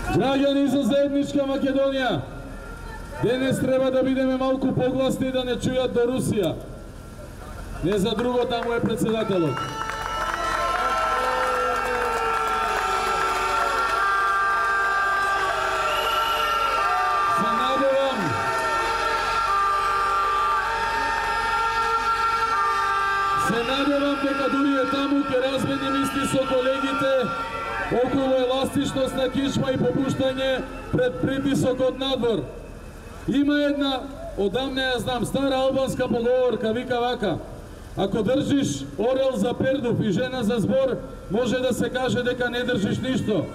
Граѓани за заедничка Македонија, денес треба да бидеме малку погласни да не чујат до Русија. Не за друго, таму е председателот. Се надевам дека дури е таму ќе размени мисли со колегите околу еластичност на кичма и попуштање пред притисок од надвор. Има една, одамне ја знам, стара албанска поговорка, вика вака: ако држиш орел за пердув и жена за збор, може да се каже дека не држиш ништо.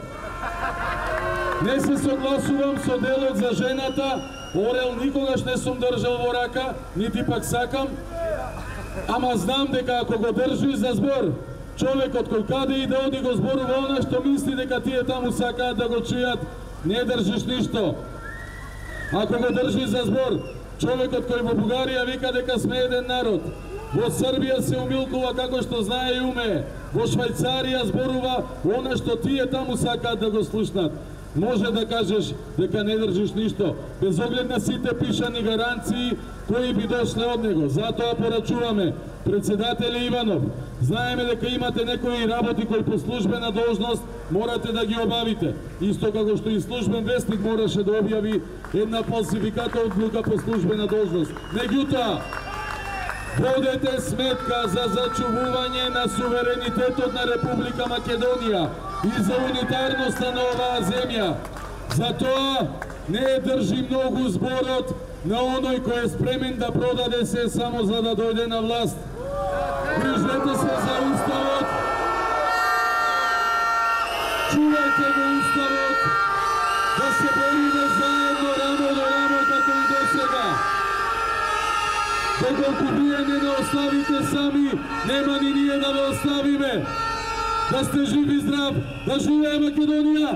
Не се согласувам со делот за жената, орел никогаш не сум држал во рака, нити пак сакам, ама знам дека ако го држиш за збор, човекот кој каде и да оди го зборува она што мисли дека тие таму сакаат да го чујат, не држиш ништо. Ако го држиш за збор, човекот кој во Бугарија вика дека сме еден народ, во Србија се умилкува како што знае и умее, во Швајцарија зборува она што тие таму сакаат да го слушнат. Може да кажеш дека не држиш ништо, без оглед на сите пишани гаранции кои би дошле од него. Затоа порачуваме, председателе Иванов, знаеме дека имате некои работи кои по службена должност морате да ги обавите. Исто како што и службен вестник мораше да објави една фалсификата одлука по службена должност. Меѓутоа, водете сметка за зачувување на суверенитетот на Република Македонија и за унитарноста на оваа земја. Затоа не држи многу зборот на оној кој е спремен да продаде се само за да дојде на власт. Грижете се за Уставот, чувајте го Уставот, да се бориме заедно рамо до рамо како и досега. Доколку вие не не оставите сами, нема ни ние да ве оставиме. Да сте жив и здрав, да живее Македонија!